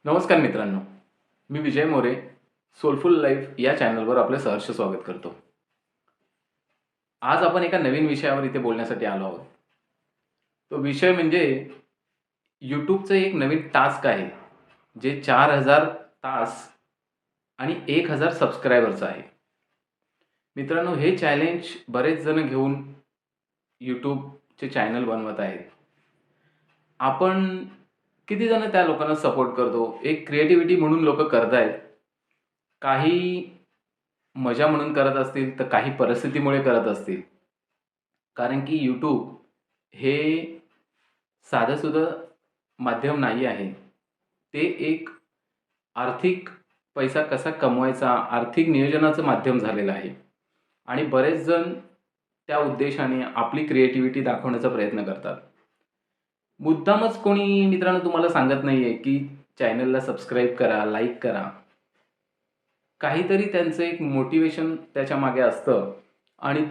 नमस्कार मित्रांनो, मी विजय More soulful life या चॅनलवर आपलं सहर्ष स्वागत करतो. आज आपण एका नवीन विषयावर इथे बोलण्यासाठी आलो आहोत. तो विषय म्हणजे YouTubeचं एक नवीन टास्क आहे, जे 4,000 तास आणि 1,000 सबस्क्रायबरचं आहे. मित्रांनो, हे चॅलेंज बरेच जण घेऊन YouTubeचे चॅनल बनवत आहेत. आपण किती जण त्या लोकांना सपोर्ट करतो? एक क्रिएटिव्हिटी म्हणून लोकं करतायत. काही मजा म्हणून करत असतील, तर काही परिस्थितीमुळे करत असतील. कारण की YouTube हे साधंसुधं माध्यम नाही आहे. ते एक आर्थिक पैसा कसा कमवायचा, आर्थिक नियोजनाचं माध्यम झालेलं आहे. आणि बरेच जण त्या उद्देशाने आपली क्रिएटिव्हिटी दाखवण्याचा प्रयत्न करतात. मुद्दामच कोणी मित्रांनो तुम्हाला सांगत नाहीये, की चॅनलला सबस्क्राईब करा, लाईक करा. काहीतरी त्यांचं एक मोटिव्हेशन त्याच्यामागे असतं आणि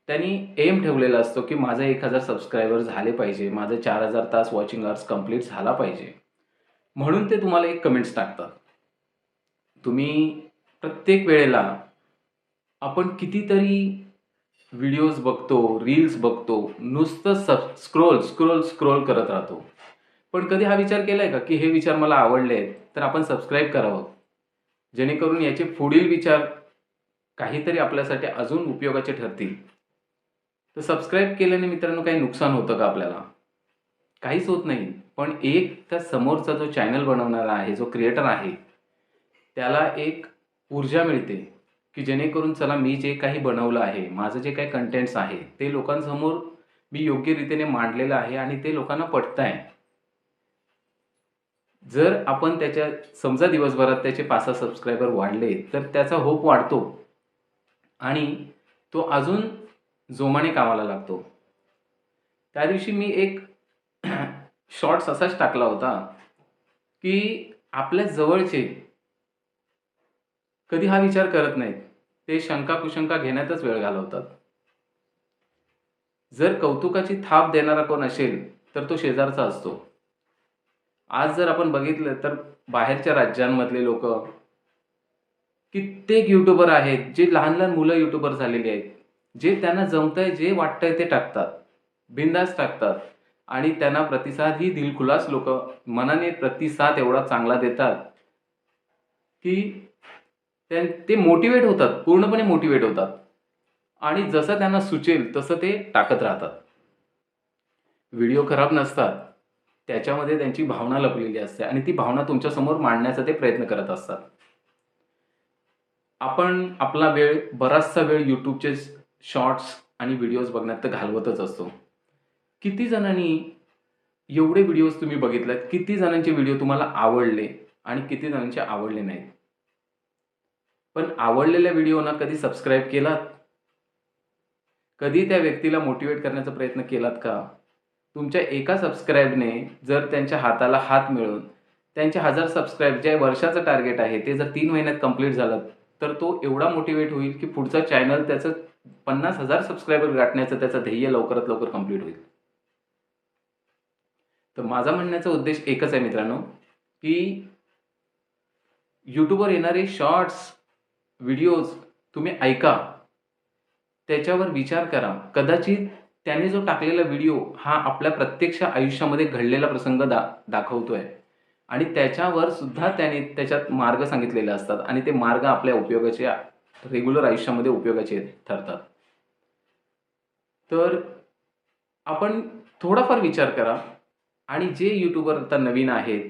त्यांनी एम ठेवलेला असतो, की माझं 1,000 सबस्क्रायबर झाले पाहिजे. माझं 4,000 तास वॉचिंग अवर्स कंप्लीट झाला पाहिजे. म्हणून ते तुम्हाला एक कमेंट्स टाकतात. तुम्ही प्रत्येक वेळेला आपण कितीतरी व्हिडिओज बघतो, रील्स बघतो, नुसतं स्क्रोल करत राहतो. पण कधी हा विचार केलाय का, की हे विचार मला आवडले आहेत, तर आपण सबस्क्राईब करावं. जेणेकरून याचे पुढील विचार काहीतरी आपल्यासाठी अजून उपयोगाचे ठरतील. तर सबस्क्राईब केल्याने मित्रांनो काही नुकसान होतं का आपल्याला? काहीच होत नाही. पण एक त्या समोरचा जो चॅनल बनवणारा आहे, जो क्रिएटर आहे, त्याला एक ऊर्जा मिळते, की जेणेकरून चला मी जे काही बनवलं आहे, माझं जे काही कंटेंट्स आहे, ते लोकांसमोर मी योग्य रीतीने मांडलेलं आहे आणि ते लोकांना पटतंय. जर आपण समजा दिवसभरात त्याचे 5-6 सबस्क्रायबर वाढले, तर त्याचा होप वाढतो आणि तो अजून जोमाने कामाला लागतो. त्या दिवशी मी एक शॉर्ट्स असाच टाकला होता, की आपल्या जवळचे कधी हा विचार करत नाहीत. ते शंका-कुशंका घेण्यातच वेळ घालवतात. जर कौतुकाची थाप देणारा कोण असेल, तर तो शेजारचा असतो. आज जर आपण बघितलं तर बाहेरच्या राज्यांमधले लोकं कित्येक यूट्यूबर आहेत, जे लहान-लहान मुलं यूट्यूबर झालेली आहेत. जे त्यांना जमतंय, जे वाटतंय ते टाकतात. बिनधास्त टाकतात आणि त्यांना प्रतिसादही दिलखुलास लोकं मनाने प्रतिसाद एवढा चांगला देतात, की ते मोटिव्हेट होतात, पूर्णपणे मोटिव्हेट होतात आणि जसं त्यांना सुचेल तसं ते टाकत राहतात. व्हिडिओ खराब नसतात. त्याच्यामध्ये त्यांची भावना लपलेली असते आणि ती भावना तुमच्यासमोर मांडण्याचा ते प्रयत्न करत असतात. आपण आपला बराचसा वेळ YouTubeचे शॉर्ट्स आणि व्हिडिओज बघण्यात तर घालवतच असतो. किती जणांनी एवढे व्हिडिओज तुम्ही बघितलेत, किती जणांचे व्हिडिओ तुम्हाला आवडले आणि किती जणांचे आवडले नाहीत? पण आवडलेल्या व्हिडिओना कधी सबस्क्राईब केलात? कधी त्या व्यक्तीला मोटिव्हेट करण्याचा प्रयत्न केलात का? तुमच्या एका सबस्क्राईबने जर त्यांच्या हाताला हात मिळवून त्यांचे 1,000 सबस्क्राईब जे वर्षाचं टार्गेट आहे, ते जर 3 महिन्यात कंप्लीट झालं, तर तो एवढा मोटिव्हेट होईल, की पुढचा चॅनल त्याचं 50,000 सबस्क्रायबर गाठण्याचं त्याचं ध्येय लवकरात लवकर कंप्लीट होईल. तर माझा म्हणण्याचा उद्देश एकच आहे मित्रांनो, की YouTubeवर येणारे शॉर्ट्स, व्हिडिओज तुम्ही ऐका. त्याच्यावर विचार करा. कदाचित त्याने जो टाकलेला व्हिडिओ हा आपल्या प्रत्यक्ष आयुष्यामध्ये घडलेला प्रसंग दाखवतोय आणि त्याच्यावर सुद्धा त्याने त्याच्यात मार्ग सांगितलेले असतात आणि ते मार्ग आपल्या उपयोगाचे रेग्युलर आयुष्यामध्ये उपयोगाचे ठरतात. तर आपण थोडाफार विचार करा आणि जे यूट्यूबर आता नवीन आहेत,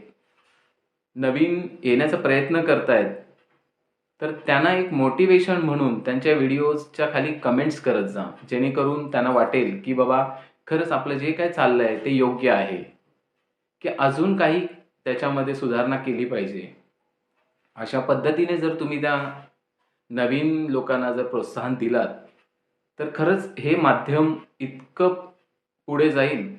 नवीन येण्याचा प्रयत्न करतायत, तर त्यांना एक मोटिव्हेशन म्हणून त्यांच्या व्हिडिओजच्या खाली कमेंट्स करत जा. जेणेकरून त्यांना वाटेल, की बाबा खरंच आपलं जे काही चाललंय ते योग्य आहे, की अजून काही त्याच्यामध्ये सुधारणा केली पाहिजे. अशा पद्धतीने जर तुम्ही त्या नवीन लोकांना जर प्रोत्साहन दिलात, तर खरंच हे माध्यम इतकं पुढे जाईल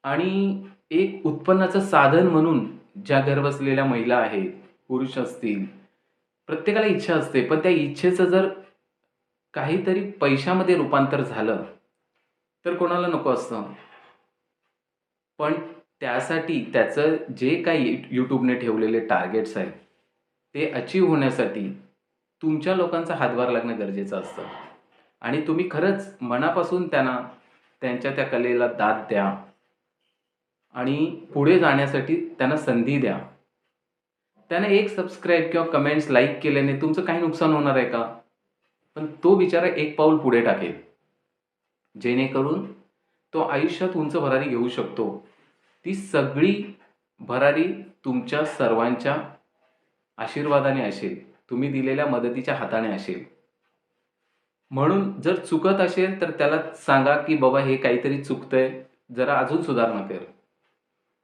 आणि एक उत्पन्नाचं साधन म्हणून ज्या घरबसलेल्या महिला आहेत, पुरुष असतील, प्रत्येकाला इच्छा असते. पण त्या इच्छेचं जर काहीतरी पैशामध्ये रूपांतर झालं, तर कोणाला नको असतं. पण त्यासाठी त्याचं जे काही YouTubeने ठेवलेले टार्गेट्स आहेत, ते अचीव्ह होण्यासाठी तुमच्या लोकांचा हातभार लागणं गरजेचं असतं. आणि तुम्ही खरंच मनापासून त्यांच्या त्या कलेला दाद द्या आणि पुढे जाण्यासाठी त्यांना संधी द्या. त्याने एक सबस्क्राईब किंवा कमेंट्स, लाईक केल्याने तुमचं काही नुकसान होणार आहे का? पण तो बिचारा एक पाऊल पुढे टाकेल. जेणेकरून तो आयुष्यात उंच भरारी घेऊ शकतो. ती सगळी भरारी तुमच्या सर्वांच्या आशीर्वादाने असेल. तुम्ही दिलेल्या मदतीच्या हाताने असेल. म्हणून जर चुकत असेल तर त्याला सांगा, की बाबा हे काहीतरी चुकतंय, जरा अजून सुधारणा कर.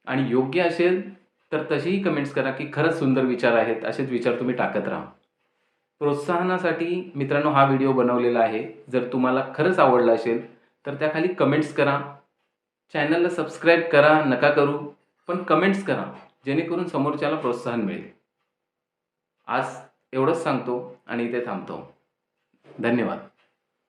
आणि योग्य असेल तर तशीही कमेंट्स करा, की खरंच सुंदर विचार आहेत. असेच विचार तुम्ही टाकत राहा. प्रोत्साहनासाठी मित्रांनो हा व्हिडिओ बनवलेला आहे. जर तुम्हाला खरंच आवडला असेल तर त्याखाली कमेंट्स करा. चॅनलला सबस्क्राईब करा, नका करू, पण कमेंट्स करा. जेणेकरून समोरच्याला प्रोत्साहन मिळेल. आज एवढंच सांगतो आणि इथे थांबतो. धन्यवाद.